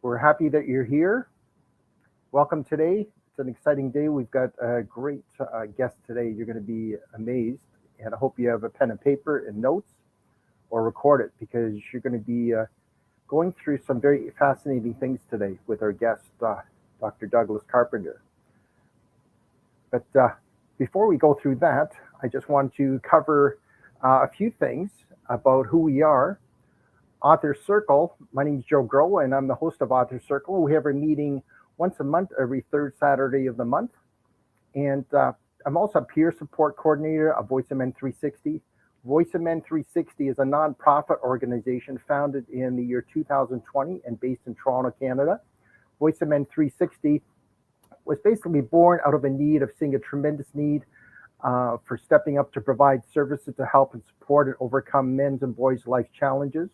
We're happy that you're here. Welcome today. It's an exciting day. We've got a great guest today. You're going to be amazed. And I hope you have a pen and paper and notes or record it because you're going to be going through some very fascinating things today with our guest, Dr. Douglas Carpenter. But before we go through that, I just want to cover a few things about who we are. Author Circle. My name is Joe Groh, and I'm the host of Author Circle. We have a meeting once a month, every third Saturday of the month. And I'm also a peer support coordinator of Voice of Men 360. Voice of Men 360 is a nonprofit organization founded in the year 2020 and based in Toronto, Canada. Voice of Men 360 was basically born out of a need of seeing a tremendous need for stepping up to provide services to help and support and overcome men's and boys' life challenges.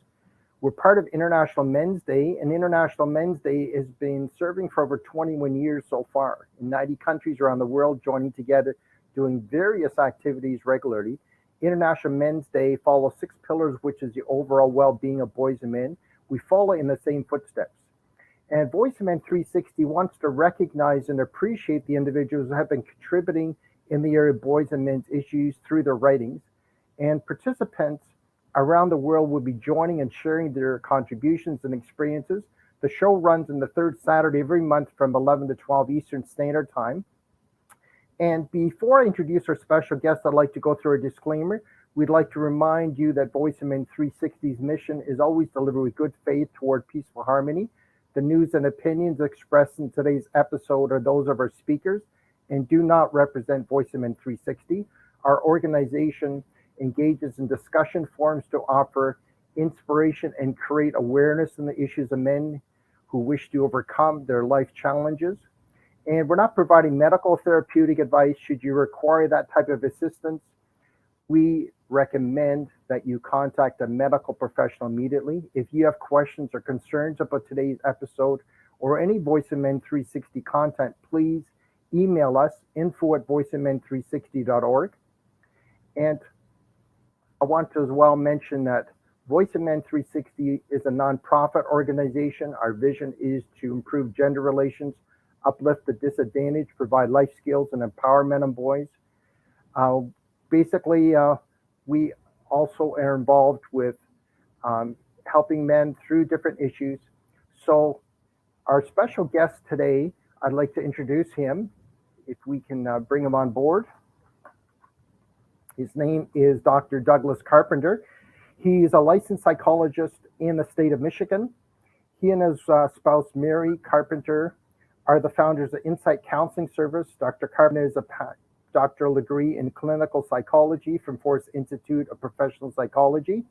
We're part of International Men's Day, and International Men's Day has been serving for over 21 years so far in 90 countries around the world, joining together, doing various activities regularly. International Men's Day follows 6 pillars, which is the overall well-being of boys and men. We follow in the same footsteps. And Voice of Men 360 wants to recognize and appreciate the individuals who have been contributing in the area of boys and men's issues through their writings. And participants around the world will be joining and sharing their contributions and experiences. The show runs on the third Saturday every month from 11 to 12 Eastern Standard Time. And before I introduce our special guest, I'd like to go through a disclaimer. We'd like to remind you that Voice of Men 360's mission is always delivered with good faith toward peaceful harmony. The news and opinions expressed in today's episode are those of our speakers and do not represent Voice of Men 360. Our organization engages in discussion forums to offer inspiration and create awareness in the issues of men who wish to overcome their life challenges. And we're not providing medical therapeutic advice. Should you require that type of assistance, we recommend that you contact a medical professional immediately. If you have questions or concerns about today's episode or any Voice of Men 360 content, please email us info@voiceofmen360.org. And I want to as well mention that Voice of Men 360 is a nonprofit organization. Our vision is to improve gender relations, uplift the disadvantaged, provide life skills and empowerment of boys. Basically, we also are involved with helping men through different issues. So our special guest today, I'd like to introduce him, if we can bring him on board. His name is Dr. Douglas Carpenter. He is a licensed psychologist in the state of Michigan. He and his spouse, Mary Carpenter, are the founders of Insight Counseling Service. Dr. Carpenter is a doctoral degree in clinical psychology from Forest Institute of Professional Psychology.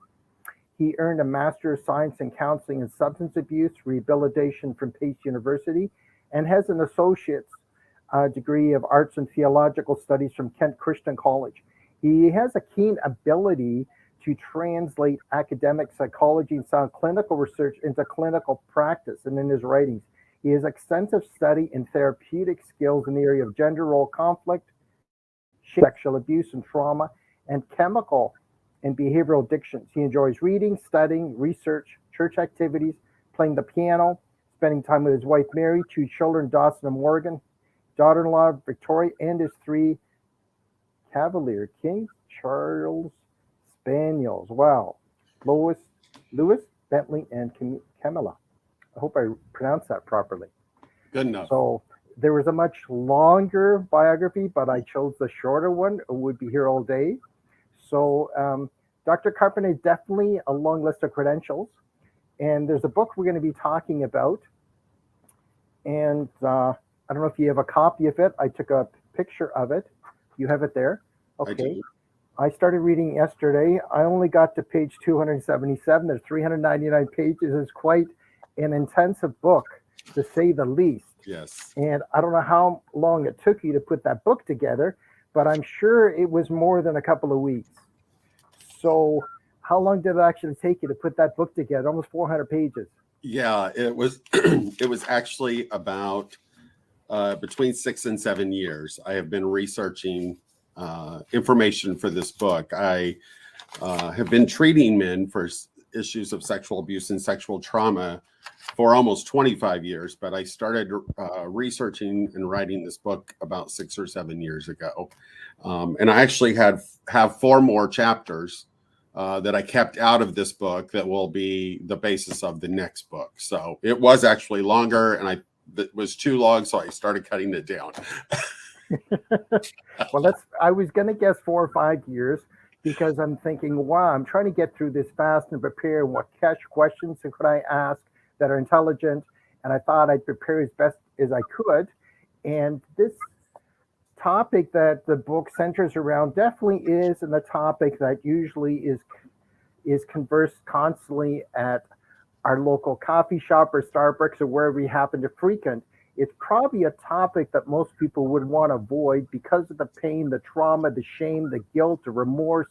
He earned a Master of Science in Counseling and Substance Abuse Rehabilitation from Pace University and has an associate's degree of Arts and Theological Studies from Kent Christian College. He has a keen ability to translate academic psychology and sound clinical research into clinical practice and in his writings. He has extensive study in therapeutic skills in the area of gender role conflict, sexual abuse and trauma, and chemical and behavioral addictions. He enjoys reading, studying, research, church activities, playing the piano, spending time with his wife Mary, 2 children, Dawson and Morgan, daughter-in-law Victoria, and his 3 Cavalier King Charles Spaniels. Wow. Lewis, Bentley, and Camilla. I hope I pronounced that properly. Good enough. So there was a much longer biography, but I chose the shorter one. It would be here all day. So Dr. Carpenter is definitely a long list of credentials. And there's a book we're going to be talking about. And I don't know if you have a copy of it. I took a picture of it. You have it there? Okay. I started reading yesterday. I only got to page 277. There's 399 pages. It's quite an intensive book, to say the least. Yes. And I don't know how long it took you to put that book together, but I'm sure it was more than a couple of weeks. So how long did it actually take you to put that book together? Almost 400 pages. Yeah, it was it was actually about between 6 and 7 years. I have been researching information for this book. I have been treating men for issues of sexual abuse and sexual trauma for almost 25 years, but I started researching and writing this book about 6 or 7 years ago. And I actually have 4 more chapters that I kept out of this book that will be the basis of the next book. So it was actually longer, and it was too long, so I started cutting it down. Well, I was going to guess 4 or 5 years, because I'm thinking, wow, I'm trying to get through this fast and prepare, and what questions could I ask that are intelligent, and I thought I'd prepare as best as I could. And this topic that the book centers around definitely is, and the topic that usually is conversed constantly at our local coffee shop or Starbucks or wherever we happen to frequent. It's probably a topic that most people would want to avoid because of the pain, the trauma, the shame, the guilt, the remorse,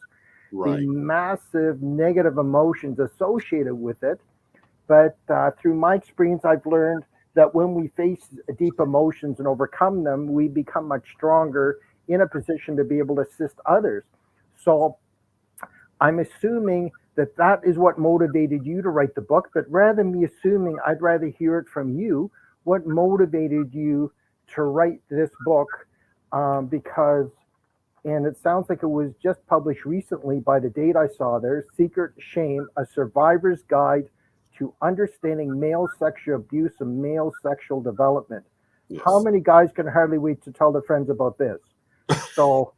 Right. the massive negative emotions associated with it. But through my experience, I've learned that when we face deep emotions and overcome them, we become much stronger in a position to be able to assist others. So I'm assuming that that is what motivated you to write the book. But rather than me assuming, I'd rather hear it from you. What motivated you to write this book? Because, and it sounds like it was just published recently by the date I saw there, Secret Shame, A Survivor's Guide to Understanding Male Sexual Abuse and Male Sexual Development. Yes. How many guys can hardly wait to tell their friends about this? So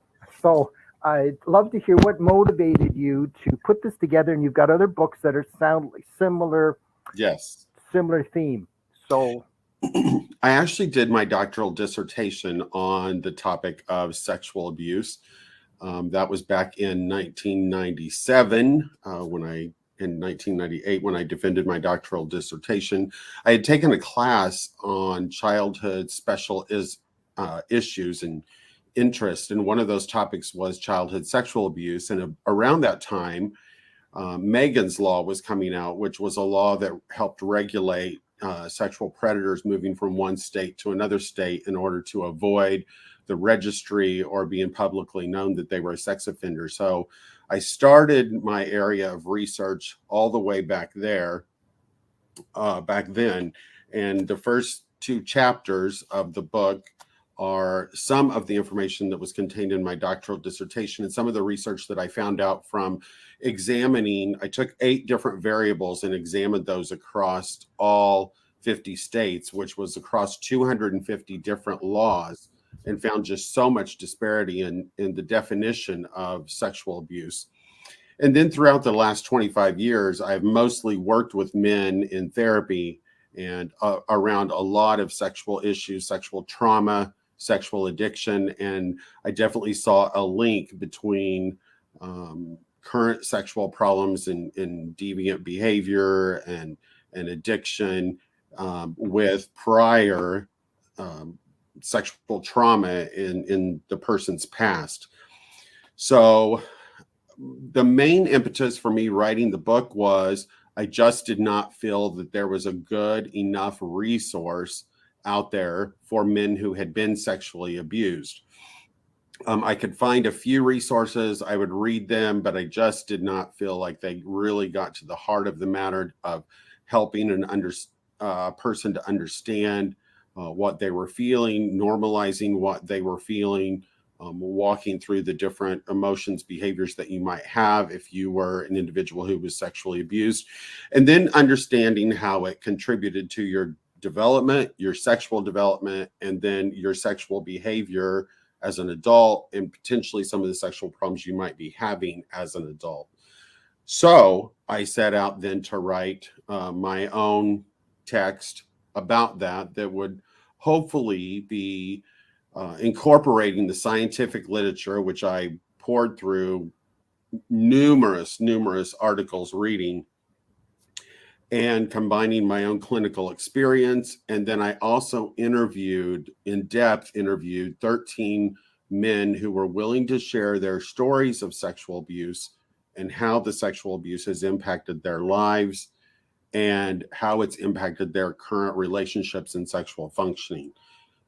I'd love to hear what motivated you to put this together, and you've got other books that are sound similar. Yes. Similar theme. So I actually did my doctoral dissertation on the topic of sexual abuse. That was back in 1997 in 1998, when I defended my doctoral dissertation. I had taken a class on childhood special issues and interest, and one of those topics was childhood sexual abuse. And around that time, Megan's Law was coming out, which was a law that helped regulate sexual predators moving from one state to another state in order to avoid the registry or being publicly known that they were a sex offender. So I started my area of research all the way back then. And the first 2 chapters of the book are some of the information that was contained in my doctoral dissertation and some of the research that I found out from examining. I took 8 different variables and examined those across all 50 states, which was across 250 different laws, and found just so much disparity in the definition of sexual abuse. And then throughout the last 25 years, I've mostly worked with men in therapy and around a lot of sexual issues, sexual trauma, sexual addiction. And I definitely saw a link between current sexual problems and deviant behavior and addiction with prior sexual trauma in the person's past. So the main impetus for me writing the book was I just did not feel that there was a good enough resource out there for men who had been sexually abused. I could find a few resources, I would read them, but I just did not feel like they really got to the heart of the matter of helping a person to understand what they were feeling, normalizing what they were feeling, walking through the different emotions, behaviors that you might have if you were an individual who was sexually abused, and then understanding how it contributed to your development, your sexual development, and then your sexual behavior as an adult, and potentially some of the sexual problems you might be having as an adult. So I set out then to write my own text about that would hopefully be incorporating the scientific literature, which I poured through numerous articles reading, and combining my own clinical experience. And then I also interviewed 13 men who were willing to share their stories of sexual abuse and how the sexual abuse has impacted their lives and how it's impacted their current relationships and sexual functioning.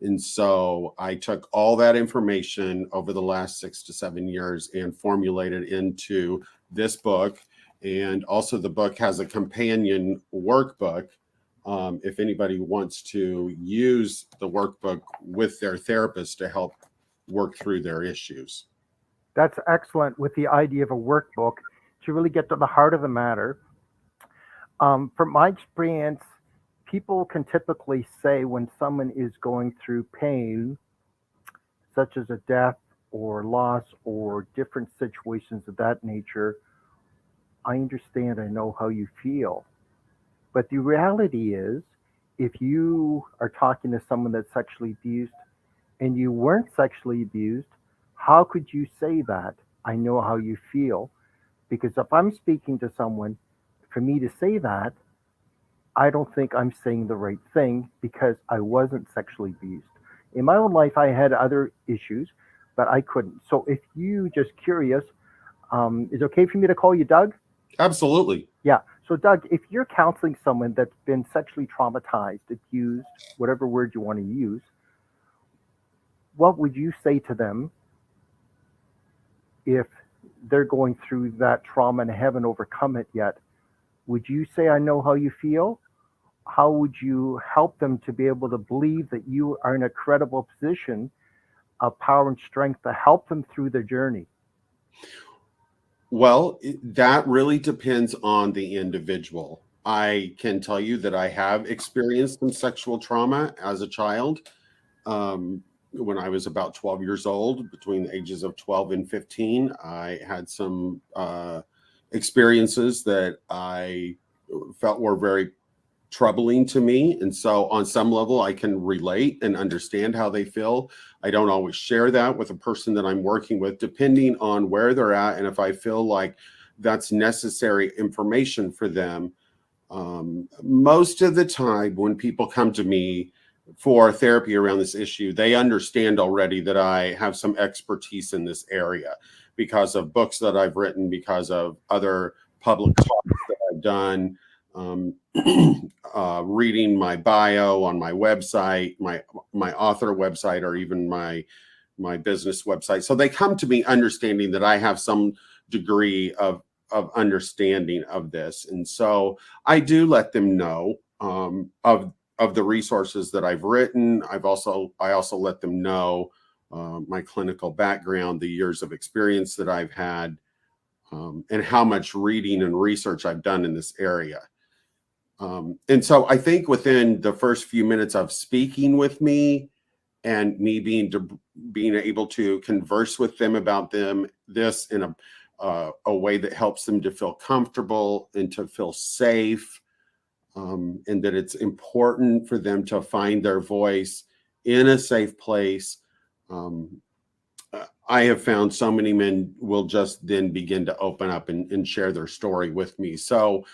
And so I took all that information over the last 6 to 7 years and formulated into this book. And also the book has a companion workbook. If anybody wants to use the workbook with their therapist to help work through their issues. That's excellent with the idea of a workbook to really get to the heart of the matter. From my experience, people can typically say when someone is going through pain, such as a death or loss or different situations of that nature, I understand, I know how you feel. But the reality is, if you are talking to someone that's sexually abused and you weren't sexually abused, how could you say that? I know how you feel. Because if I'm speaking to someone, for me to say that, I don't think I'm saying the right thing because I wasn't sexually abused. In my own life, I had other issues, but I couldn't. So if you just curious, is it okay for me to call you Doug? Absolutely. Yeah. So, Doug, if you're counseling someone that's been sexually traumatized, abused, whatever word you want to use, what would you say to them if they're going through that trauma and haven't overcome it yet? Would you say, I know how you feel? How would you help them to be able to believe that you are in a credible position of power and strength to help them through their journey? Well, that really depends on the individual. I can tell you that I have experienced some sexual trauma as a child. When I was about 12 years old, between the ages of 12 and 15, I had some experiences that I felt were very troubling to me. And so, on some level, I can relate and understand how they feel. I don't always share that with a person that I'm working with, depending on where they're at and if I feel like that's necessary information for them. Most of the time, when people come to me for therapy around this issue, they understand already that I have some expertise in this area because of books that I've written, because of other public talks that I've done, um, reading my bio on my website, my author website, or even my business website. So they come to me understanding that I have some degree of understanding of this, and so I do let them know of the resources that I've written. I also let them know my clinical background, the years of experience that I've had, and how much reading and research I've done in this area. And so I think within the first few minutes of speaking with me and me being able to converse with them about this in a way that helps them to feel comfortable and to feel safe, and that it's important for them to find their voice in a safe place. Um, I have found so many men will just then begin to open up and share their story with me. So,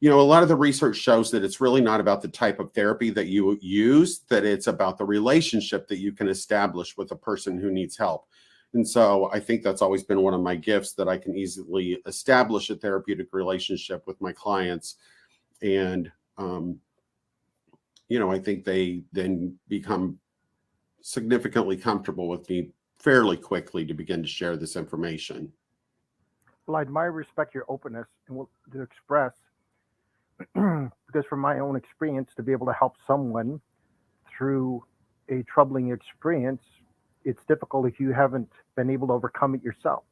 a lot of the research shows that it's really not about the type of therapy that you use, that it's about the relationship that you can establish with a person who needs help. And so I think that's always been one of my gifts, that I can easily establish a therapeutic relationship with my clients. And, I think they then become significantly comfortable with me fairly quickly to begin to share this information. Well, I admire, respect your openness and will to express, because from my own experience, to be able to help someone through a troubling experience, it's difficult if you haven't been able to overcome it yourself.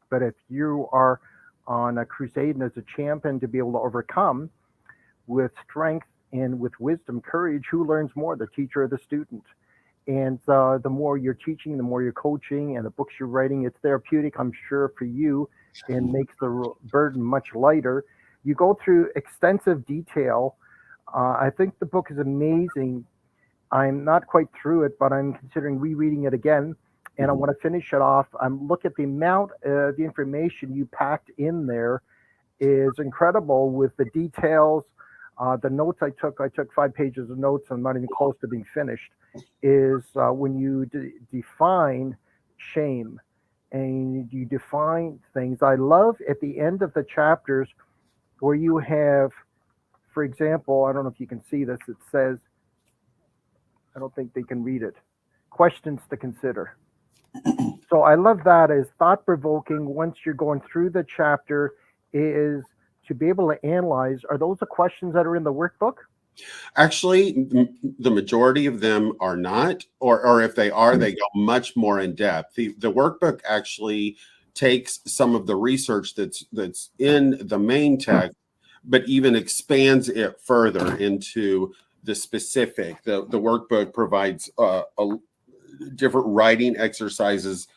But if you are on a crusade and as a champion to be able to overcome with strength and with wisdom, courage, who learns more, the teacher or the student? And the more you're teaching, the more you're coaching, and the books you're writing, it's therapeutic, I'm sure, for you, and makes the burden much lighter. You go through extensive detail. I think the book is amazing. I'm not quite through it, but I'm considering rereading it again. And I want to finish it off. I'm look at the amount of the information you packed in there is incredible with the details. The notes I took 5 pages of notes. I'm not even close to being finished. Is when you define shame and you define things. I love at the end of the chapters where you have, for example, I don't know if you can see this, it says, I don't think they can read it, questions to consider. So I love that as thought provoking once you're going through the chapter is to be able to analyze, are those the questions that are in the workbook? Actually, the majority of them are not, or if they are, they go much more in depth. The workbook actually takes some of the research that's in the main text, but even expands it further into the specific. The workbook provides different writing exercises,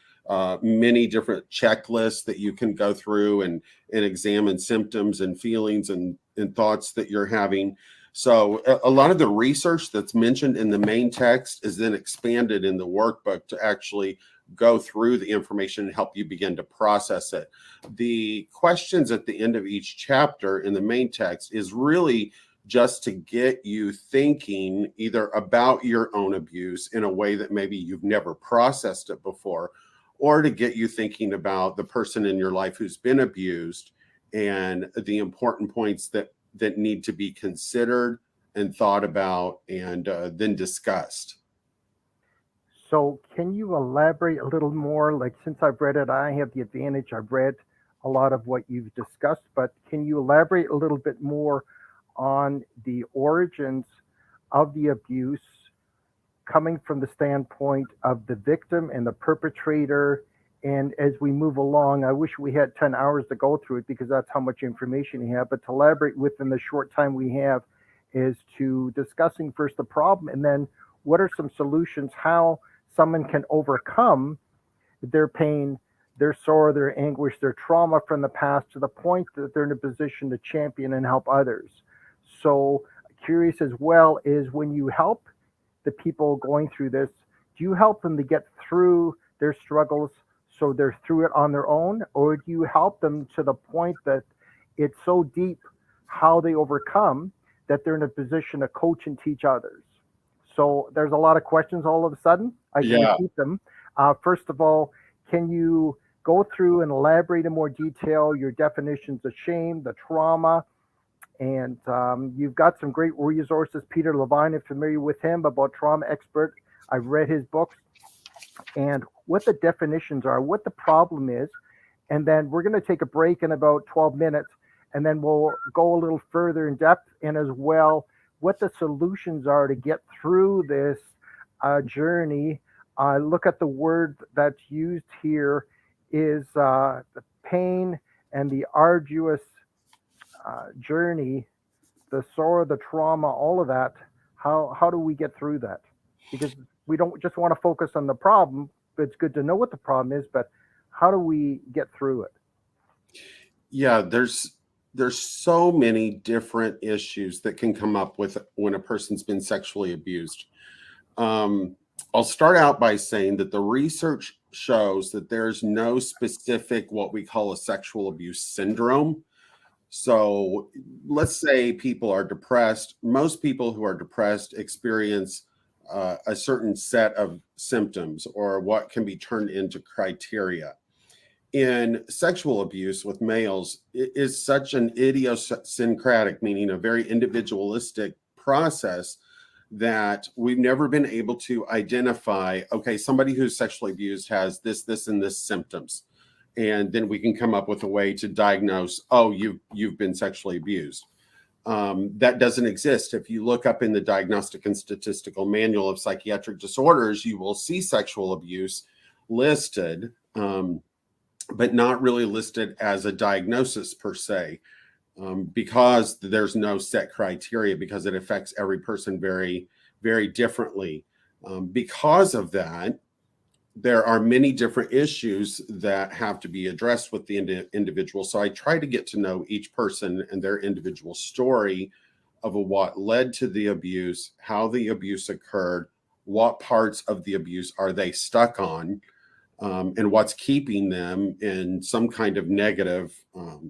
many different checklists that you can go through and examine symptoms and feelings and thoughts that you're having. So a lot of the research that's mentioned in the main text is then expanded in the workbook to actually go through the information and help you begin to process it. The questions at the end of each chapter in the main text is really just to get you thinking either about your own abuse in a way that maybe you've never processed it before, or to get you thinking about the person in your life who's been abused and the important points that need to be considered and thought about and then discussed. So can you elaborate a little more? Like, since I've read it, I have the advantage, I've read a lot of what you've discussed, but can you elaborate a little bit more on the origins of the abuse coming from the standpoint of the victim and the perpetrator? And as we move along, I wish we had 10 hours to go through it because that's how much information we have. But to elaborate within the short time we have is to discussing first the problem and then what are some solutions, how someone can overcome their pain, their sorrow, their anguish, their trauma from the past to the point that they're in a position to champion and help others. So curious as well is when you help the people going through this, do you help them to get through their struggles so they're through it on their own, or do you help them to the point that it's so deep how they overcome that they're in a position to coach and teach others? So there's a lot of questions all of a sudden. I can repeat them. First of all, can you go through and elaborate in more detail your definitions of shame, the trauma, and you've got some great resources. Peter Levine, I'm familiar with him, about trauma expert. I've read his books and what the definitions are, what the problem is. And then we're going to take a break in about 12 minutes, and then we'll go a little further in depth and as well what the solutions are to get through this journey. Look at the word that's used here is the pain and the arduous journey, the sorrow, the trauma, all of that. How do we get through that? Because we don't just want to focus on the problem. It's good to know what the problem is, but how do we get through it? Yeah, there's so many different issues that can come up with when a person's been sexually abused. I'll start out by saying that the research shows that there's no specific what we call a sexual abuse syndrome. So let's say people are depressed. Most people who are depressed experience a certain set of symptoms or what can be turned into criteria. In sexual abuse with males, it is such an idiosyncratic, meaning a very individualistic process that we've never been able to identify, okay, somebody who's sexually abused has this, and this symptoms. And then we can come up with a way to diagnose, oh, you've been sexually abused. That doesn't exist. If you look up in the Diagnostic and Statistical Manual of Psychiatric Disorders, you will see sexual abuse listed, but not really listed as a diagnosis per se, because there's no set criteria, because it affects every person very, very differently. Because of that, there are many different issues that have to be addressed with the individual. So I try to get to know each person and their individual story of what led to the abuse, how the abuse occurred, what parts of the abuse are they stuck on, and what's keeping them in some kind of negative,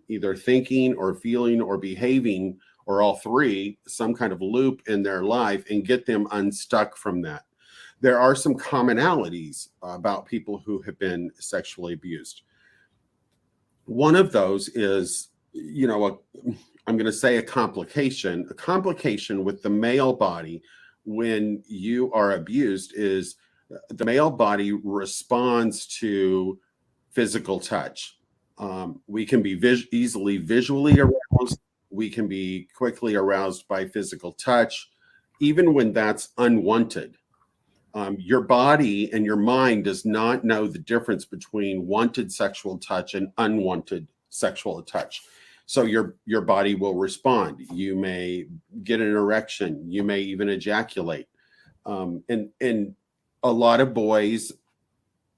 either thinking or feeling or behaving, or all three, some kind of loop in their life, and get them unstuck from that. There are some commonalities about people who have been sexually abused. One of those is, I'm going to say a complication with the male body when you are abused is the male body responds to physical touch. We can be easily visually aroused. We can be quickly aroused by physical touch, even when that's unwanted. Your body and your mind does not know the difference between wanted sexual touch and unwanted sexual touch. So your body will respond. You may get an erection. You may even ejaculate. And a lot of boys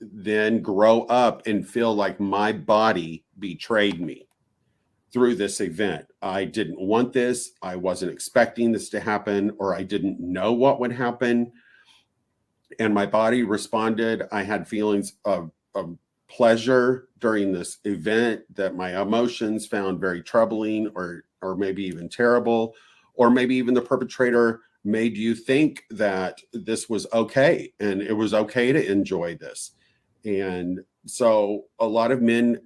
then grow up and feel like my body betrayed me through this event. I didn't want this. I wasn't expecting this to happen, or I didn't know what would happen. And my body responded. I had feelings of pleasure during this event that my emotions found very troubling, or maybe even terrible, or maybe even the perpetrator made you think that this was okay and it was okay to enjoy this. And so a lot of men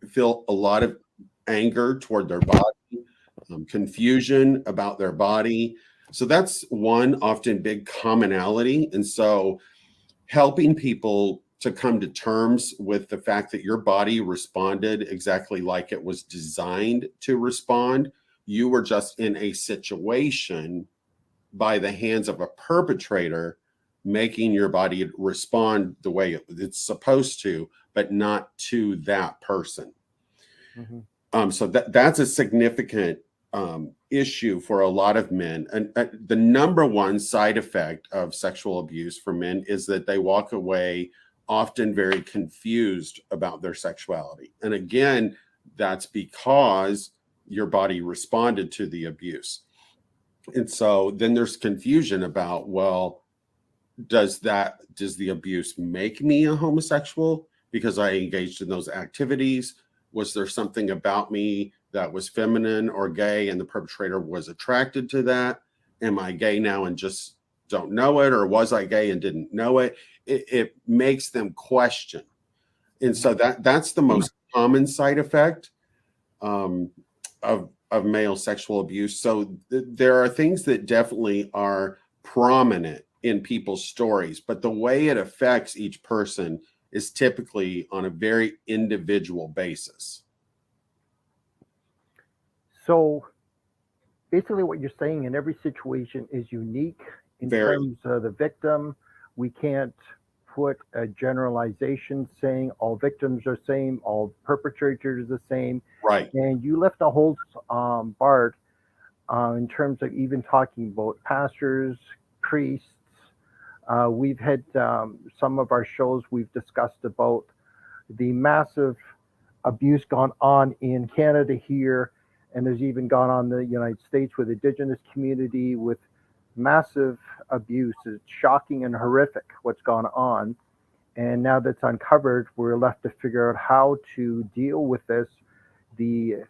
feel a lot of anger toward their body, confusion about their body. So that's one often big commonality. And so helping people to come to terms with the fact that your body responded exactly like it was designed to respond. You were just in a situation by the hands of a perpetrator making your body respond the way it's supposed to, but not to that person. Mm-hmm. So that's a significant issue for a lot of men. And the number one side effect of sexual abuse for men is that they walk away often very confused about their sexuality. And again, that's because your body responded to the abuse. And so then there's confusion about, well, does the abuse make me a homosexual because I engaged in those activities? Was there something about me that was feminine or gay and the perpetrator was attracted to that? Am I gay now and just don't know it? Or was I gay and didn't know it? It makes them question. And so that's the most common side effect of male sexual abuse. So there are things that definitely are prominent in people's stories, but the way it affects each person is typically on a very individual basis. So basically, what you're saying in every situation is unique in terms of the victim. We can't put a generalization saying all victims are the same, all perpetrators are the same. Right. And you left a whole Bart in terms of even talking about pastors, priests. We've had some of our shows, we've discussed about the massive abuse gone on in Canada here, and there's even gone on in the United States with the Indigenous community with massive abuse. It's shocking and horrific what's gone on. And now that's uncovered, we're left to figure out how to deal with this. The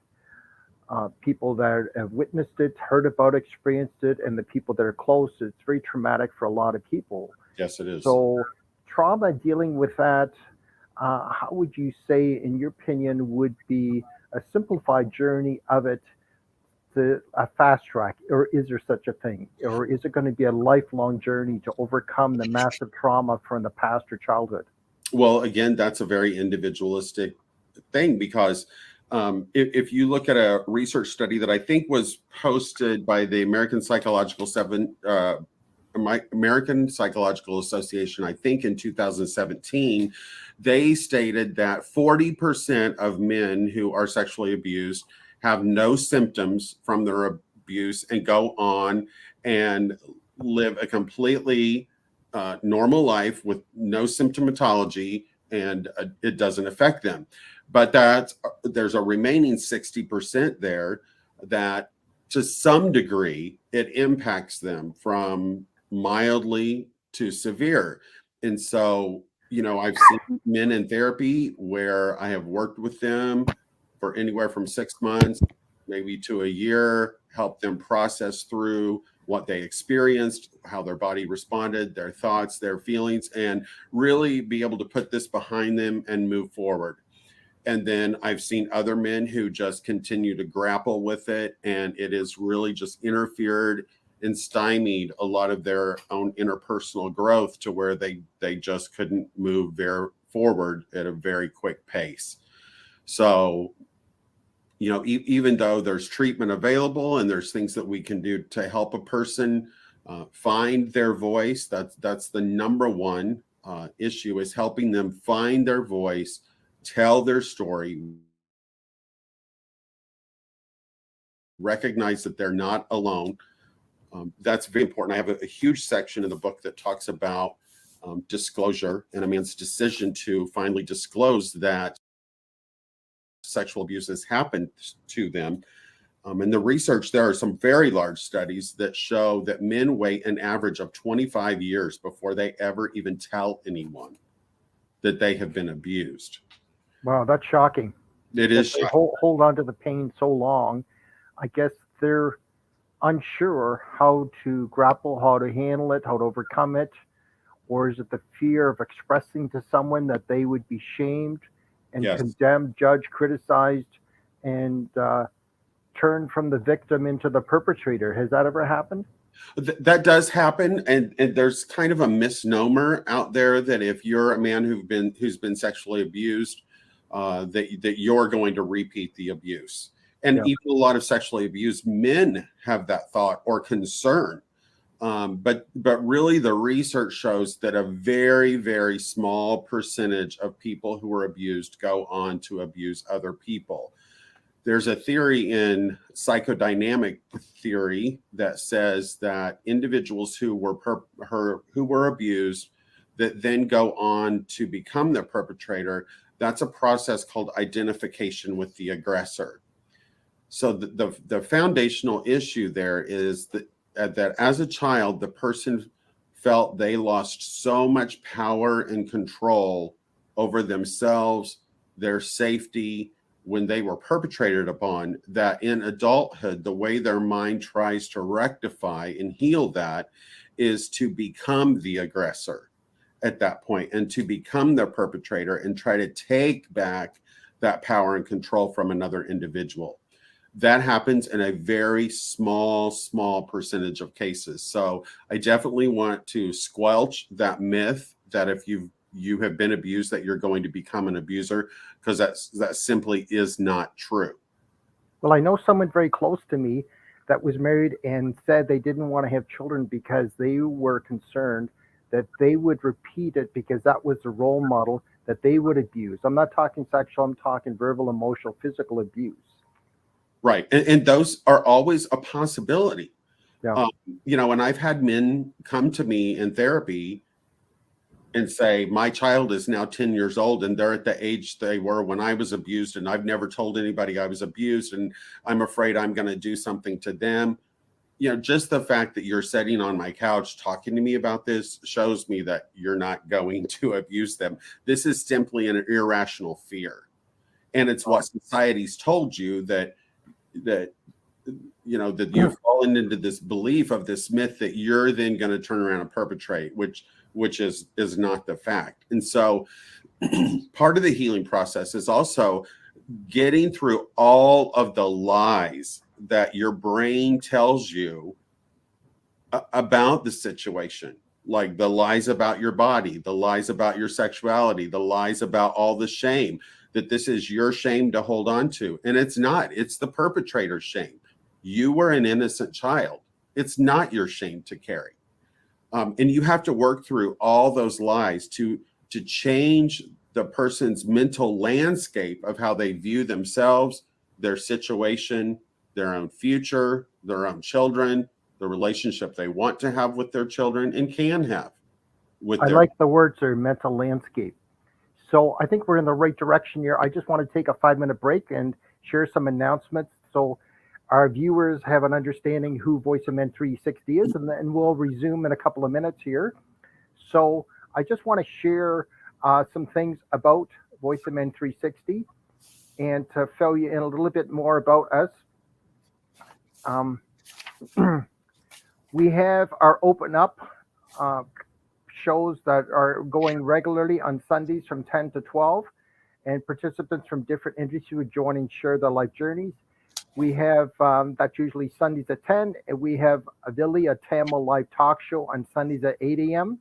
people that have witnessed it, heard about it, experienced it, and the people that are close, it's very traumatic for a lot of people. Yes, it is. So trauma, dealing with that, how would you say, in your opinion, would be a simplified journey of it to a fast track? Or is there such a thing? Or is it going to be a lifelong journey to overcome the massive trauma from the past or childhood? Well, again, that's a very individualistic thing because if you look at a research study that I think was posted by the American Psychological Association, I think in 2017, they stated that 40% of men who are sexually abused have no symptoms from their abuse and go on and live a completely normal life with no symptomatology, and it doesn't affect them. But there's a remaining 60% there that to some degree it impacts them from mildly to severe. And so, I've seen men in therapy where I have worked with them for anywhere from 6 months, maybe to a year, help them process through what they experienced, how their body responded, their thoughts, their feelings, and really be able to put this behind them and move forward. And then I've seen other men who just continue to grapple with it, and it has really just interfered and stymied a lot of their own interpersonal growth to where they just couldn't move forward at a very quick pace. So, even though there's treatment available and there's things that we can do to help a person find their voice, that's the number one issue, is helping them find their voice, tell their story, recognize that they're not alone. That's very important. I have a huge section in the book that talks about disclosure and a man's decision to finally disclose that sexual abuse has happened to them. And the research, there are some very large studies that show that men wait an average of 25 years before they ever even tell anyone that they have been abused. Wow, that's shocking. It is They shocking. hold on to the pain so long. I guess they're unsure how to grapple, how to handle it, how to overcome it. Or is it the fear of expressing to someone that they would be shamed and Yes. condemned, judged, criticized, and turned from the victim into the perpetrator? Has that ever happened? That does happen, and there's kind of a misnomer out there that if you're a man who's been sexually abused, that you're going to repeat the abuse. And Yeah. even a lot of sexually abused men have that thought or concern. But really, the research shows that a very, very small percentage of people who are abused go on to abuse other people. There's a theory in psychodynamic theory that says that individuals who were abused that then go on to become the perpetrator, that's a process called identification with the aggressor. So the foundational issue there is that as a child, the person felt they lost so much power and control over themselves, their safety, when they were perpetrated upon, that in adulthood, the way their mind tries to rectify and heal that is to become the aggressor at that point and to become the perpetrator and try to take back that power and control from another individual. That happens in a very small percentage of cases. So I definitely want to squelch that myth that if you have been abused, that you're going to become an abuser, because that simply is not true. Well, I know someone very close to me that was married and said they didn't want to have children because they were concerned that they would repeat it because that was the role model that they would abuse. I'm not talking sexual, I'm talking verbal, emotional, physical abuse. Right. And those are always a possibility. Yeah. And I've had men come to me in therapy and say, my child is now 10 years old and they're at the age they were when I was abused, and I've never told anybody I was abused, and I'm afraid I'm going to do something to them. Just the fact that you're sitting on my couch talking to me about this shows me that you're not going to abuse them. This is simply an irrational fear. And it's what society's told you that you've fallen into this belief of this myth that you're then going to turn around and perpetrate, which is not the fact. And so part of the healing process is also getting through all of the lies that your brain tells you about the situation, like the lies about your body, the lies about your sexuality, the lies about all the shame, that this is your shame to hold on to. And it's not. It's the perpetrator's shame. You were an innocent child. It's not your shame to carry. And you have to work through all those lies to change the person's mental landscape of how they view themselves, their situation, their own future, their own children, the relationship they want to have with their children and can have with I their. like the words there, mental landscape. So I think we're in the right direction here. I just want to take a 5-minute break and share some announcements so our viewers have an understanding who Voice of Men 360 is, and then we'll resume in a couple of minutes here. So I just want to share some things about Voice of Men 360 and to fill you in a little bit more about us. We have our Open Up shows that are going regularly on Sundays from 10 to 12, and participants from different industries would join and share their life journeys. We have, that's usually Sundays at 10, and we have Avili, a Tamil live talk show on Sundays at 8 a.m.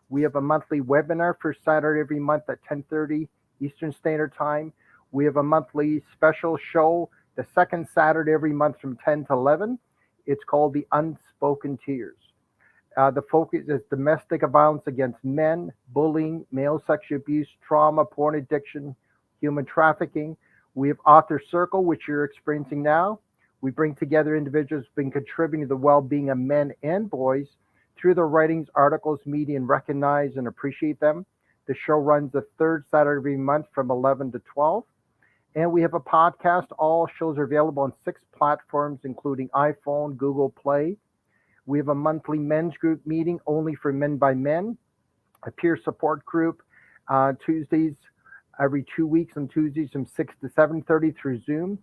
We have a monthly webinar for Saturday every month at 10:30 Eastern Standard Time. We have a monthly special show the second Saturday every month from 10 to 11. It's called The Unspoken Tears. The focus is domestic violence against men, bullying, male sexual abuse, trauma, porn addiction, human trafficking. We have Author Circle, which you're experiencing now. We bring together individuals who've been contributing to the well-being of men and boys through their writings, articles, media, and recognize and appreciate them. The show runs the third Saturday every month from 11 to 12. And we have a podcast. All shows are available on 6 platforms, including iPhone, Google Play. We have a monthly men's group meeting only for men by men, a peer support group Tuesdays, every 2 weeks on Tuesdays from 6 to 7:30 through Zoom.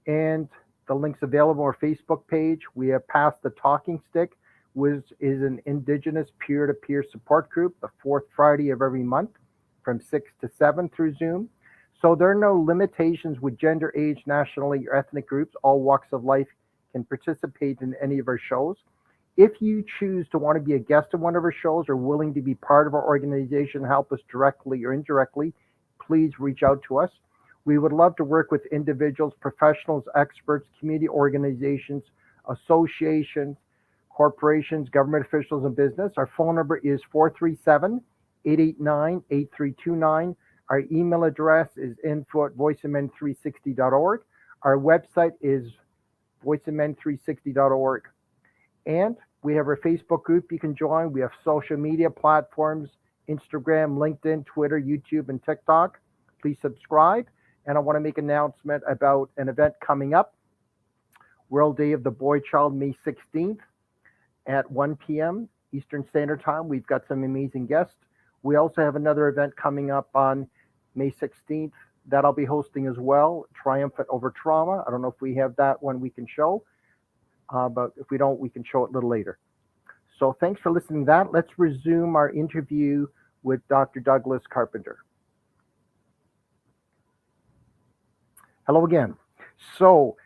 And the link's available on our Facebook page. We have Pass the Talking Stick, which is an Indigenous peer-to-peer support group, the fourth Friday of every month from 6 to 7 through Zoom. So there are no limitations with gender, age, nationality, or ethnic groups. All walks of life can participate in any of our shows. If you choose to want to be a guest of one of our shows or willing to be part of our organization, help us directly or indirectly, please reach out to us. We would love to work with individuals, professionals, experts, community organizations, associations, corporations, government officials, and business. Our phone number is 437-889-8329. Our email address is info@voiceofmen360.org. Our website is voiceofmen360.org. And we have our Facebook group you can join. We have social media platforms, Instagram, LinkedIn, Twitter, YouTube, and TikTok. Please subscribe. And I want to make an announcement about an event coming up. World Day of the Boy Child, May 16th at 1 p.m. Eastern Standard Time. We've got some amazing guests. We also have another event coming up on May 16th that I'll be hosting as well, Triumphant Over Trauma. I don't know if we have that one we can show, but if we don't, we can show it a little later. So thanks for listening to that. Let's resume our interview with Dr. Douglas Carpenter. Hello again. So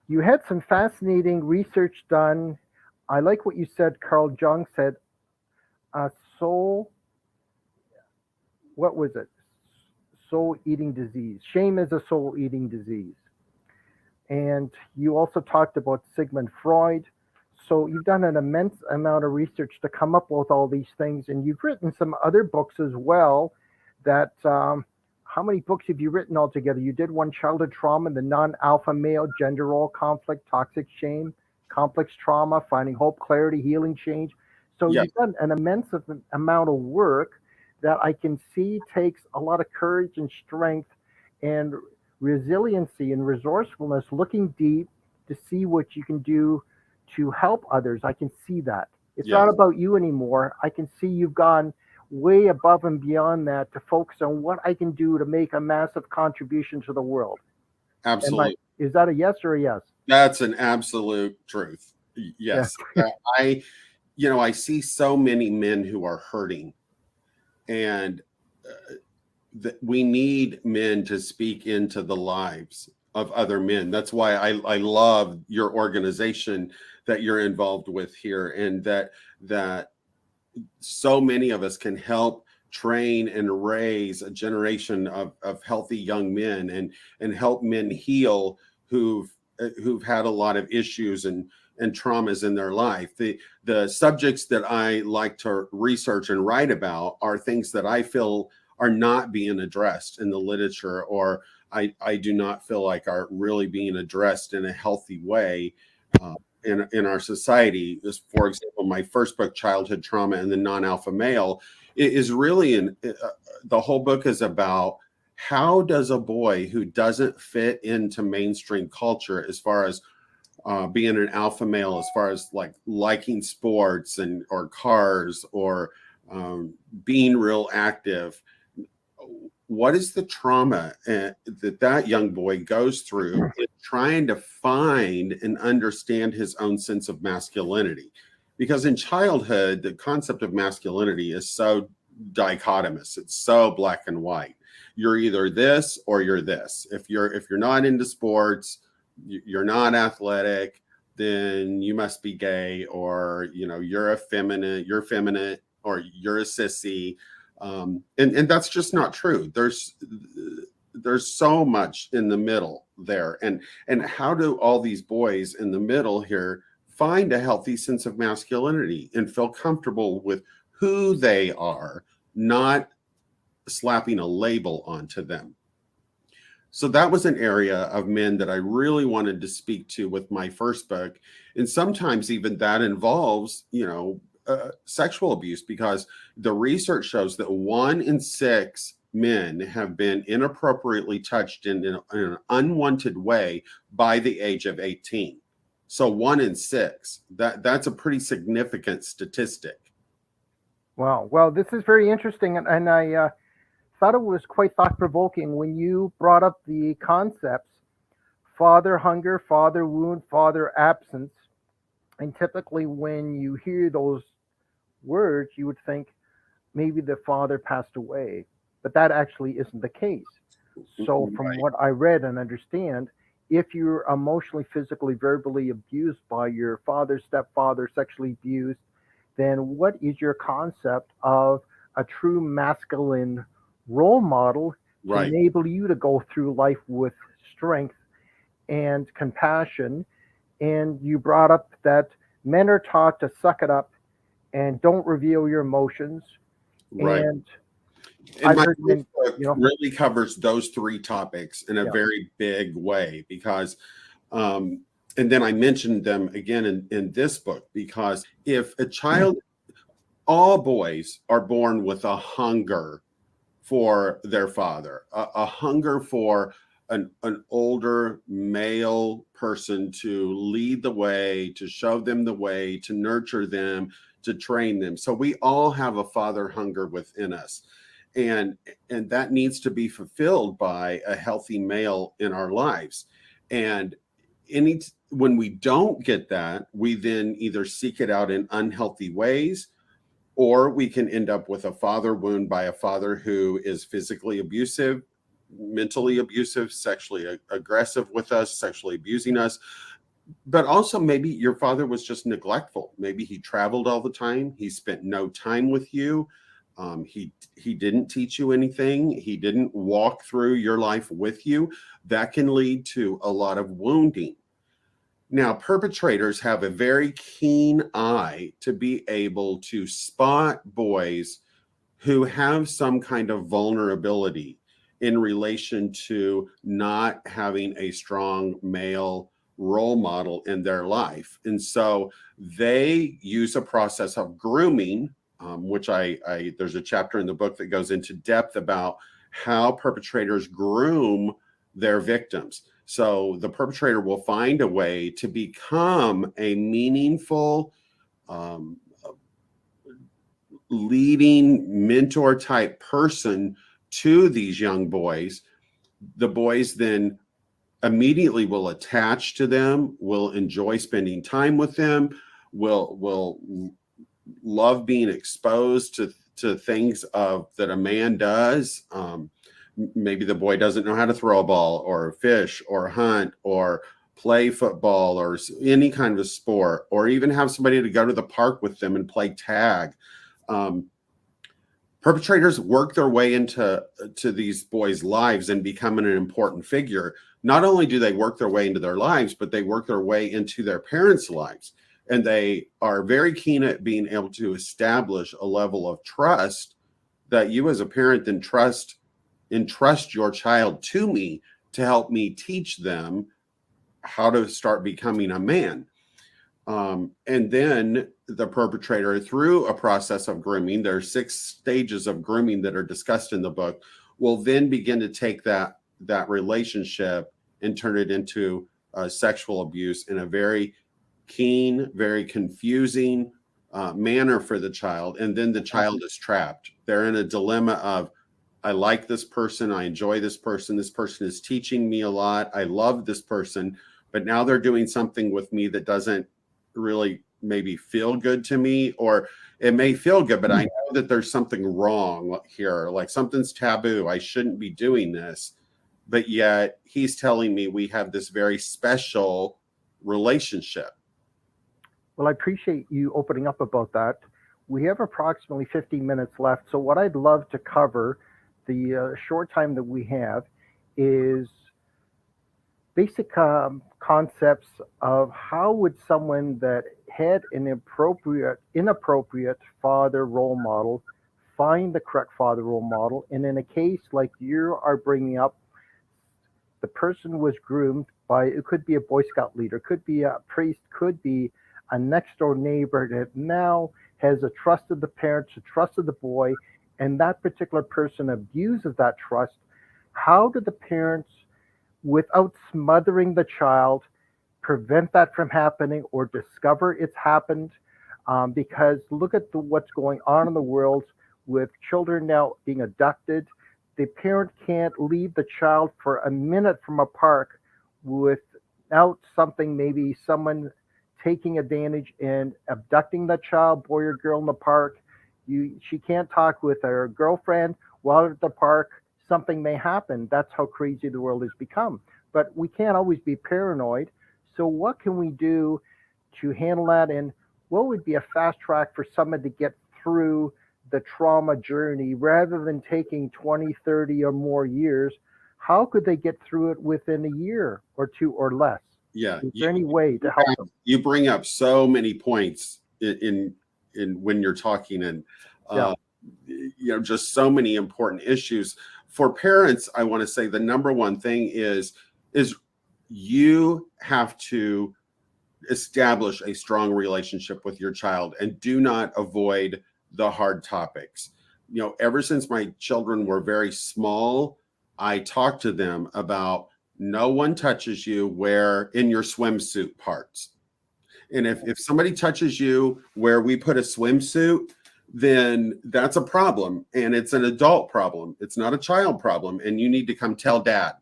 you had some fascinating research done. I like what you said, Carl Jung said, what was it? Soul-eating disease. Shame is a soul-eating disease. And you also talked about Sigmund Freud. So you've done an immense amount of research to come up with all these things. And you've written some other books as well that, how many books have you written altogether? You did one, Childhood Trauma, the Non-Alpha Male, Gender Role Conflict, Toxic Shame, Complex Trauma, Finding Hope, Clarity, Healing, Change. So Yes. you've done an immense amount of work that I can see takes a lot of courage and strength and resiliency and resourcefulness, looking deep to see what you can do to help others. I can see that. It's Yes. not about you anymore. I can see you've gone way above and beyond that to focus on what I can do to make a massive contribution to the world. Absolutely. Is that a yes or a yes? That's an absolute truth. Yes. I see so many men who are hurting, and we need men to speak into the lives of other men. That's why I love your organization that you're involved with here, and that so many of us can help train and raise a generation of healthy young men and help men heal who've had a lot of issues and traumas in their life. The subjects that I like to research and write about are things that I feel are not being addressed in the literature, or I do not feel like are really being addressed in a healthy way in our society. For example, my first book, Childhood Trauma and the Non-Alpha Male, is really the whole book is about how does a boy who doesn't fit into mainstream culture, as far as being an alpha male, as far as like liking sports or cars or being real active, what is the trauma that young boy goes through in trying to find and understand his own sense of masculinity? Because in childhood, the concept of masculinity is so dichotomous. It's so black and white. You're either this or you're this. If you're not into sports, you're not athletic, then you must be gay, or you're effeminate, or you're a sissy. And that's just not true. there's so much in the middle there. And how do all these boys in the middle here find a healthy sense of masculinity and feel comfortable with who they are, not slapping a label onto them? So that was an area of men that I really wanted to speak to with my first book. And sometimes even that involves, sexual abuse, because the research shows that 1 in 6 men have been inappropriately touched in an unwanted way by the age of 18. So 1 in 6, that's a pretty significant statistic. Wow. Well, this is very interesting, and I thought it was quite thought provoking when you brought up the concepts father hunger, father wound, father absence. And typically, when you hear those words, you would think maybe the father passed away, but that actually isn't the case. So, from Right. what I read and understand, if you're emotionally, physically, verbally abused by your father, stepfather, sexually abused, then what is your concept of a true masculine role model to Right. enable you to go through life with strength and compassion? And you brought up that men are taught to suck it up and don't reveal your emotions. Right. And And I've my heard first men, book you know, really covers those 3 topics in a yeah, very big way, because um, and then I mentioned them again in this book, because if a child, all boys are born with a hunger for their father, a hunger for an older male person to lead the way, to show them the way, to nurture them, to train them. So we all have a father hunger within us. And that needs to be fulfilled by a healthy male in our lives. And when we don't get that, we then either seek it out in unhealthy ways, or we can end up with a father wound by a father who is physically abusive, mentally abusive, sexually aggressive with us, sexually abusing us. But also, maybe your father was just neglectful. Maybe he traveled all the time. He spent no time with you. He didn't teach you anything. He didn't walk through your life with you. That can lead to a lot of wounding. Now, perpetrators have a very keen eye to be able to spot boys who have some kind of vulnerability in relation to not having a strong male role model in their life. And so they use a process of grooming, which there's a chapter in the book that goes into depth about how perpetrators groom their victims. So the perpetrator will find a way to become a meaningful, um, leading mentor type person to these young boys. The boys then immediately will attach to them, will enjoy spending time with them, will love being exposed to things that a man does. Maybe the boy doesn't know how to throw a ball or fish or hunt or play football or any kind of a sport, or even have somebody to go to the park with them and play tag. Um, Perpetrators work their way into these boys' lives and become an important figure. Not only do they work their way into their lives, but they work their way into their parents' lives. And they are very keen at being able to establish a level of trust that you as a parent then entrust your child to me to help me teach them how to start becoming a man. And then the perpetrator, through a process of grooming, there are 6 stages of grooming that are discussed in the book, will then begin to take that relationship and turn it into sexual abuse in a very keen, very confusing manner for the child. And then the child is trapped. They're in a dilemma of, I like this person, I enjoy this person is teaching me a lot, I love this person, but now they're doing something with me that doesn't really maybe feel good to me, or it may feel good, but I know that there's something wrong here, like something's taboo, I shouldn't be doing this, but yet he's telling me we have this very special relationship. well, I appreciate you opening up about that. We have approximately 15 minutes left. So, what I'd love to cover the short time that we have is basic concepts of how would someone that had an inappropriate father role model find the correct father role model. And in a case like you are bringing up, the person was groomed by, it could be a Boy Scout leader, could be a priest, could be a next door neighbor that now has a trust of the parents, a trust of the boy, and that particular person abuses that trust. How do the parents, without smothering the child, prevent that from happening or discover it's happened? Because look at what's going on in the world with children now being abducted. The parent can't leave the child for a minute from a park without something, maybe someone taking advantage and abducting the child, boy or girl, in the park. She can't talk with her girlfriend while at the park. Something may happen. That's how crazy the world has become. But we can't always be paranoid. So what can we do to handle that? And what would be a fast track for someone to get through the trauma journey rather than taking 20, 30 or more years? How could they get through it within a year or two or less? Yeah. Is there any way to help them? You bring up so many points in when you're talking, and Yeah. just so many important issues for parents. I want to say the number one thing is you have to establish a strong relationship with your child and do not avoid the hard topics. Ever since my children were very small, I talked to them about no one touches you where in your swimsuit parts. And if somebody touches you where we put a swimsuit, then that's a problem. And it's an adult problem. It's not a child problem. And you need to come tell dad,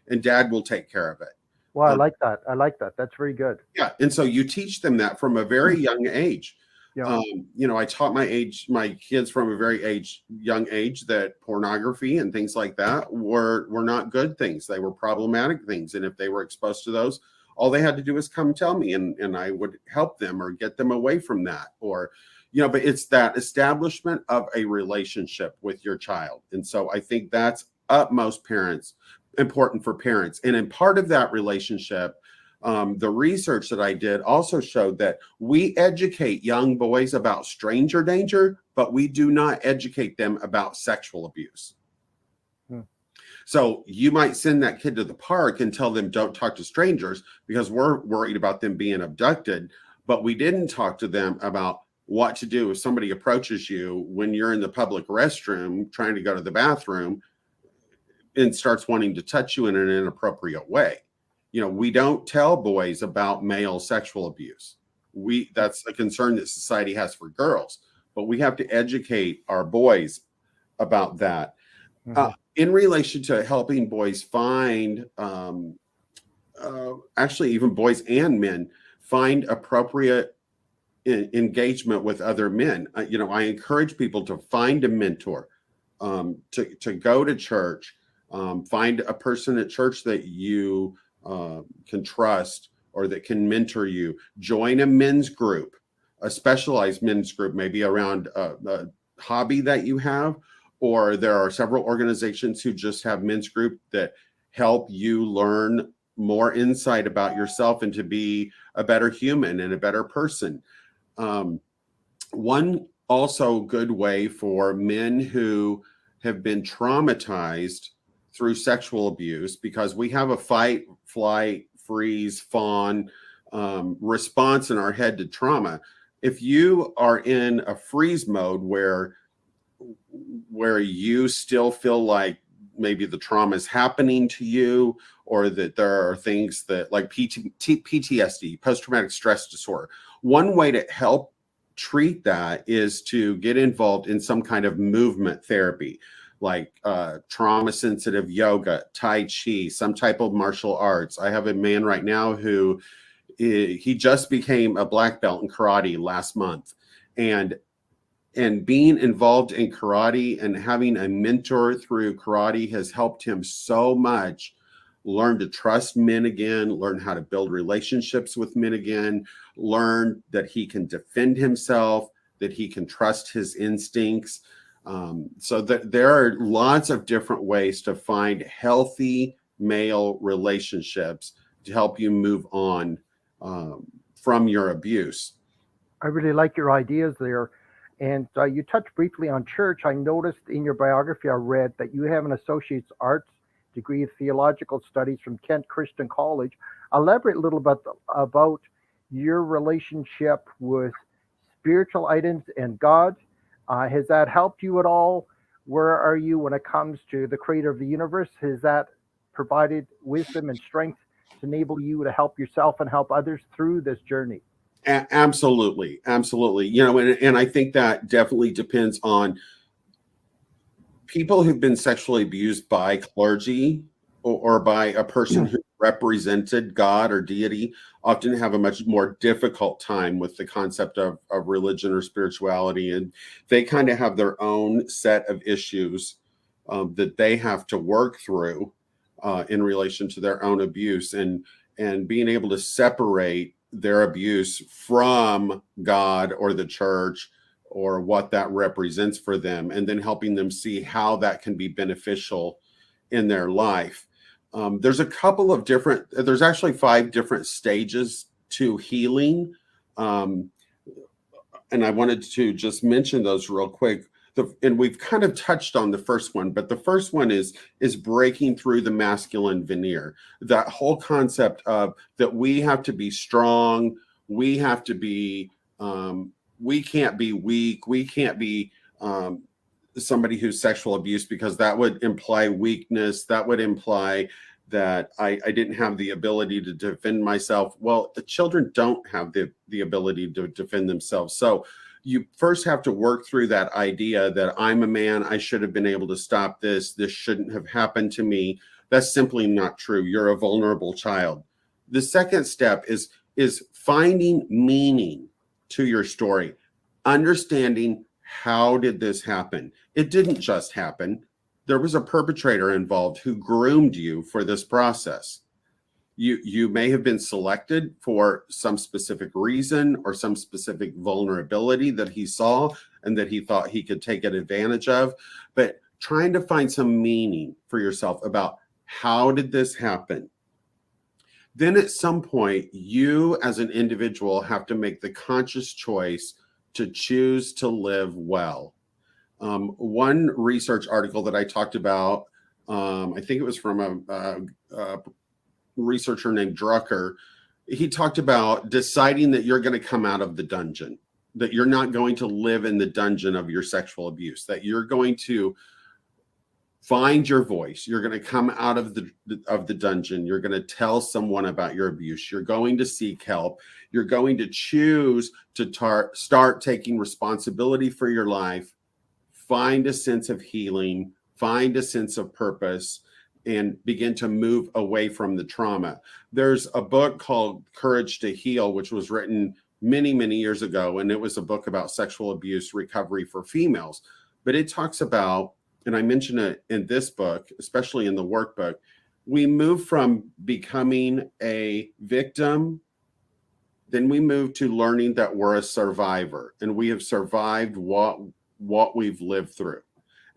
and dad will take care of it. Well, I like that. I like that. That's very good. Yeah. And so you teach them that from a very young age. Yeah. I taught my kids from a very young age that pornography and things like that were not good things. They were problematic things. And if they were exposed to those, all they had to do was come tell me, and I would help them or get them away from that. Or, but it's that establishment of a relationship with your child. And so I think that's utmost important for parents. And in part of that relationship, the research that I did also showed that we educate young boys about stranger danger, but we do not educate them about sexual abuse. So you might send that kid to the park and tell them don't talk to strangers because we're worried about them being abducted, but we didn't talk to them about what to do if somebody approaches you when you're in the public restroom trying to go to the bathroom and starts wanting to touch you in an inappropriate way. We don't tell boys about male sexual abuse. That's a concern that society has for girls, but we have to educate our boys about that. In relation to helping boys find, actually even boys and men, find appropriate engagement with other men. I encourage people to find a mentor, to go to church, find a person at church that you can trust or that can mentor you. Join a men's group, a specialized men's group, maybe around a hobby that you have, or there are several organizations who just have men's group that help you learn more insight about yourself and to be a better human and a better person. One also good way for men who have been traumatized through sexual abuse, because we have a fight, flight, freeze, fawn response in our head to trauma. If you are in a freeze mode where you still feel like maybe the trauma is happening to you, or that there are things that like PTSD, post-traumatic stress disorder, one way to help treat that is to get involved in some kind of movement therapy, like trauma sensitive yoga, Tai Chi, some type of martial arts. I have a man right now who he just became a black belt in karate last month, and being involved in karate and having a mentor through karate has helped him so much learn to trust men again, learn how to build relationships with men again, learn that he can defend himself, that he can trust his instincts. So that there are lots of different ways to find healthy male relationships to help you move on from your abuse. I really like your ideas there. And you touched briefly on church. I noticed in your biography, I read that you have an associate's arts degree of theological studies from Kent Christian College. Elaborate a little bit about your relationship with spiritual items and God. Has that helped you at all? Where are you when it comes to the creator of the universe? Has that provided wisdom and strength to enable you to help yourself and help others through this journey? Absolutely. And I think that definitely depends on people who've been sexually abused by clergy or by a person who represented God or deity often have a much more difficult time with the concept of religion or spirituality. And they kind of have their own set of issues that they have to work through in relation to their own abuse, and being able to separate their abuse from God or the church or what that represents for them, and then helping them see how that can be beneficial in their life. There's actually 5 different stages to healing. And I wanted to just mention those real quick. And we've kind of touched on the first one, but the first one is breaking through the masculine veneer. That whole concept of that we have to be strong, we have to be, we can't be weak, we can't be somebody who's sexual abuse, because that would imply weakness, that would imply that I didn't have the ability to defend myself. Well, the children don't have the ability to defend themselves. So you first have to work through that idea that I'm a man, I should have been able to stop this, this shouldn't have happened to me. That's simply not true. You're a vulnerable child. The second step is finding meaning to your story, understanding how did this happen. It didn't just happen. There was a perpetrator involved who groomed you for this process. You may have been selected for some specific reason or some specific vulnerability that he saw and that he thought he could take advantage of, but trying to find some meaning for yourself about how did this happen. Then at some point, you as an individual have to make the conscious choice to choose to live well. One research article that I talked about, I think it was from a researcher named Drucker. He talked about deciding that you're going to come out of the dungeon, that you're not going to live in the dungeon of your sexual abuse, that you're going to find your voice. You're going to come out of the dungeon. You're going to tell someone about your abuse. You're going to seek help. You're going to choose to start taking responsibility for your life, find a sense of healing, find a sense of purpose, and begin to move away from the trauma. There's a book called Courage to Heal, which was written many, many years ago, and it was a book about sexual abuse recovery for females. But it talks about, and I mention it in this book, especially in the workbook, we move from becoming a victim, then we move to learning that we're a survivor, and we have survived what we've lived through.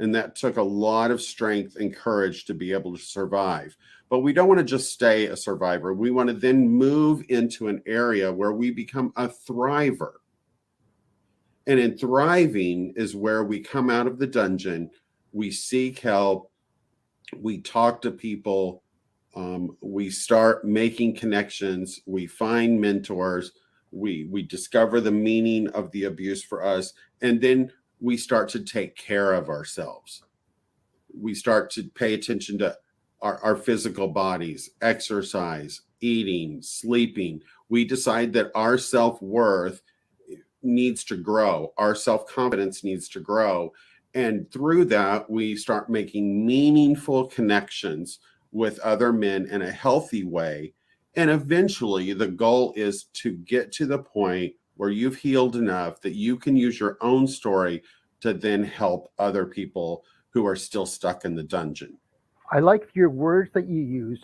And that took a lot of strength and courage to be able to survive. But we don't want to just stay a survivor. We want to then move into an area where we become a thriver. And in thriving is where we come out of the dungeon, we seek help, we talk to people, we start making connections, we find mentors, we discover the meaning of the abuse for us, and then we start to take care of ourselves. We start to pay attention to our physical bodies, exercise, eating, sleeping. We decide that our self-worth needs to grow. Our self-confidence needs to grow. And through that, we start making meaningful connections with other men in a healthy way. And eventually, the goal is to get to the point where you've healed enough that you can use your own story to then help other people who are still stuck in the dungeon. I like your words that you use.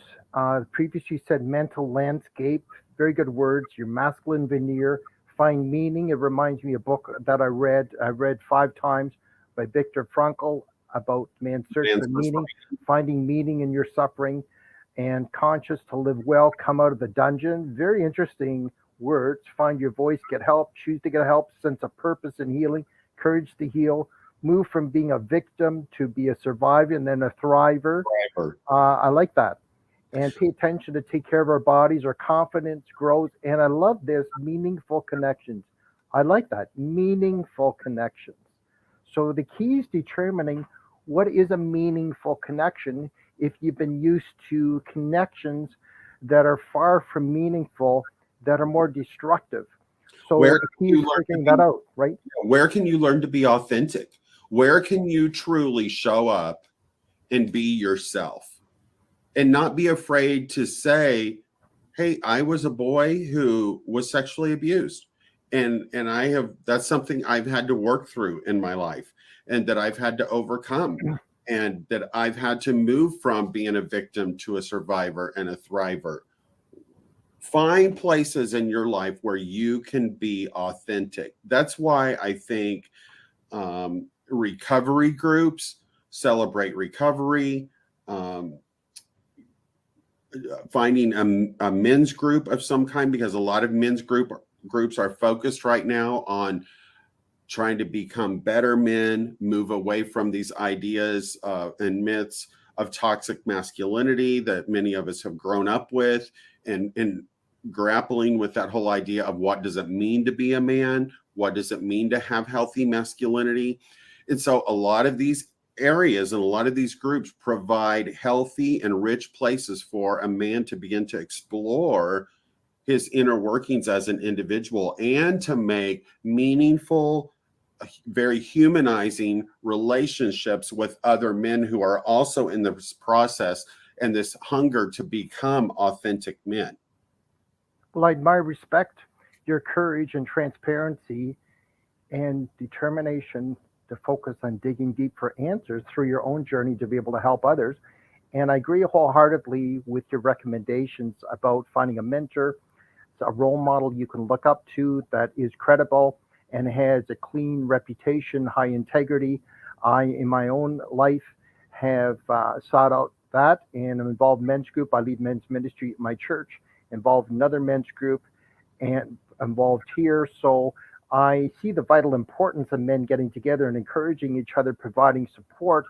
Previously, you said mental landscape, very good words. Your masculine veneer, find meaning. It reminds me of a book that I read 5 times by Viktor Frankl about man's search for meaning, finding meaning in your suffering. and conscious to live well, come out of the dungeon. Very interesting words. Find your voice, get help, choose to get help, sense of purpose and healing, courage to heal, move from being a victim to be a survivor and then a thriver. I like that. And pay attention to take care of our bodies, our confidence grows. And I love this meaningful connections. I like that meaningful connections. So the key is determining what is a meaningful connection if you've been used to connections that are far from meaningful, that are more destructive. So Where the key is figuring that out, right? Where can you learn to be authentic? Where can you truly show up and be yourself and not be afraid to say, hey, I was a boy who was sexually abused. And that's something I've had to work through in my life and that I've had to overcome and that I've had to move from being a victim to a survivor and a thriver. Find places in your life where you can be authentic. That's why I think recovery groups celebrate recovery, finding a men's group of some kind, because a lot of men's groups are focused right now on trying to become better men, move away from these ideas and myths of toxic masculinity that many of us have grown up with, and grappling with that whole idea of what does it mean to be a man? What does it mean to have healthy masculinity? And so a lot of these areas and a lot of these groups provide healthy and rich places for a man to begin to explore his inner workings as an individual and to make meaningful, very humanizing relationships with other men who are also in this process and this hunger to become authentic men. Well, I admire, respect your courage and transparency and determination to focus on digging deep for answers through your own journey to be able to help others. And I agree wholeheartedly with your recommendations about finding a mentor, a role model you can look up to that is credible and has a clean reputation, high integrity. I, in my own life, have sought out that, and I'm involved in men's group. I lead men's ministry at my church, involved in another men's group, and involved here. So I see the vital importance of men getting together and encouraging each other, providing support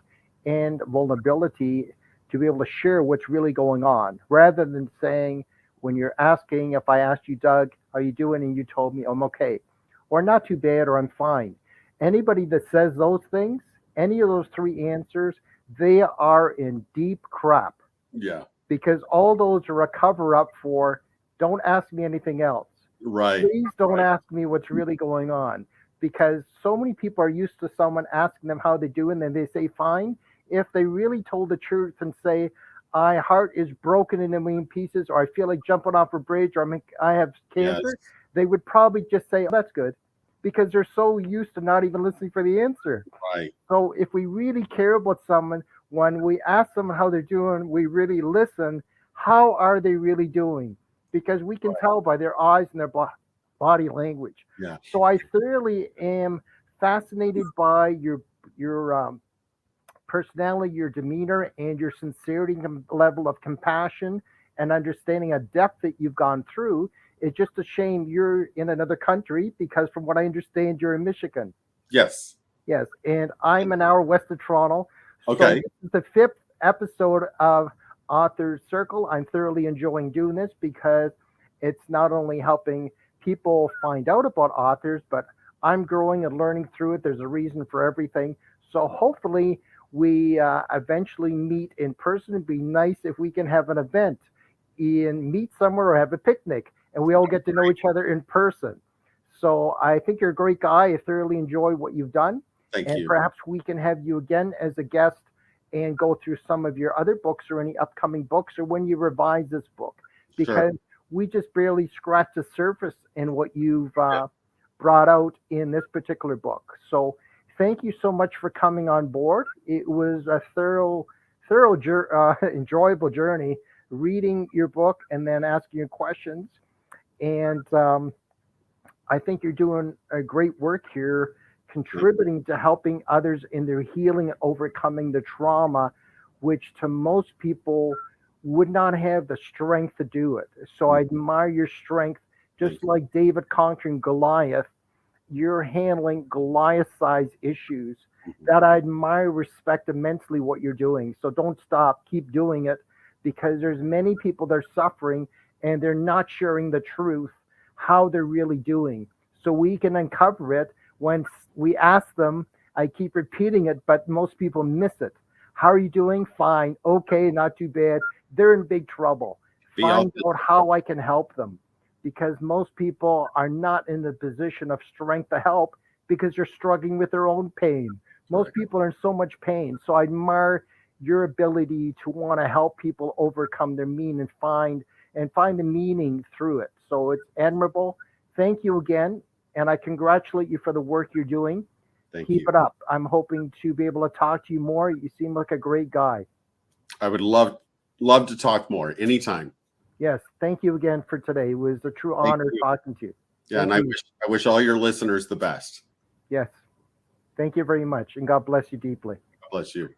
and vulnerability to be able to share what's really going on, rather than saying, when you're asking, if I asked you, Doug, how you doing? And you told me I'm okay, or not too bad, or I'm fine. Anybody that says those things, any of those three answers, they are in deep crap. Yeah. Because all those are a cover up for, don't ask me anything else. Right. Please don't ask me what's really going on. Because so many people are used to someone asking them how they do, and then they say fine. If they really told the truth and say, my heart is broken in a million pieces, or I feel like jumping off a bridge, or I have cancer, Yes. they would probably just say, oh, that's good. Because they're so used to not even listening for the answer. Right. So if we really care about someone, when we ask them how they're doing, we really listen. How are they really doing? Because we can tell by their eyes and their body language. Yeah. So I thoroughly am fascinated by your personality, your demeanor, and your sincerity and level of compassion and understanding a depth that you've gone through. It's just a shame you're in another country, because from what I understand, you're in Michigan. Yes. Yes, and I'm an hour west of Toronto. So Okay. this is the 5th episode of Author's Circle. I'm thoroughly enjoying doing this because it's not only helping people find out about authors, but I'm growing and learning through it. There's a reason for everything. So hopefully we eventually meet in person. It'd be nice if we can have an event and meet somewhere or have a picnic, and we all get to know each other in person. So I think you're a great guy. I thoroughly enjoy what you've done. Thank And you. perhaps we can have you again as a guest and go through some of your other books or any upcoming books, or when you revise this book, because we just barely scratched the surface in what you've brought out in this particular book. So thank you so much for coming on board. It was a enjoyable journey reading your book and then asking your questions. And I think you're doing a great work here, contributing to helping others in their healing and overcoming the trauma, which to most people would not have the strength to do it. So I admire your strength, just like David conquering Goliath. You're handling Goliath-sized issues that I admire, respect immensely what you're doing. So don't stop, keep doing it, because there's many people that are suffering and they're not sharing the truth, how they're really doing. So we can uncover it when we ask them. I keep repeating it, but most people miss it. How are you doing? Fine. Okay, not too bad. They're in big trouble. Find out how I can help them, because most people are not in the position of strength to help because they're struggling with their own pain. Most people are in so much pain. So I admire your ability to want to help people overcome their mean and find the meaning through it. So it's admirable. Thank you again, and I congratulate you for the work you're doing. Keep it up. I'm hoping to be able to talk to you more. You seem like a great guy. I would love to talk more anytime. Yes, thank you again for today. It was a true honor talking to you. Yeah, and I wish all your listeners the best. Yes. Thank you very much, and God bless you deeply. God bless you.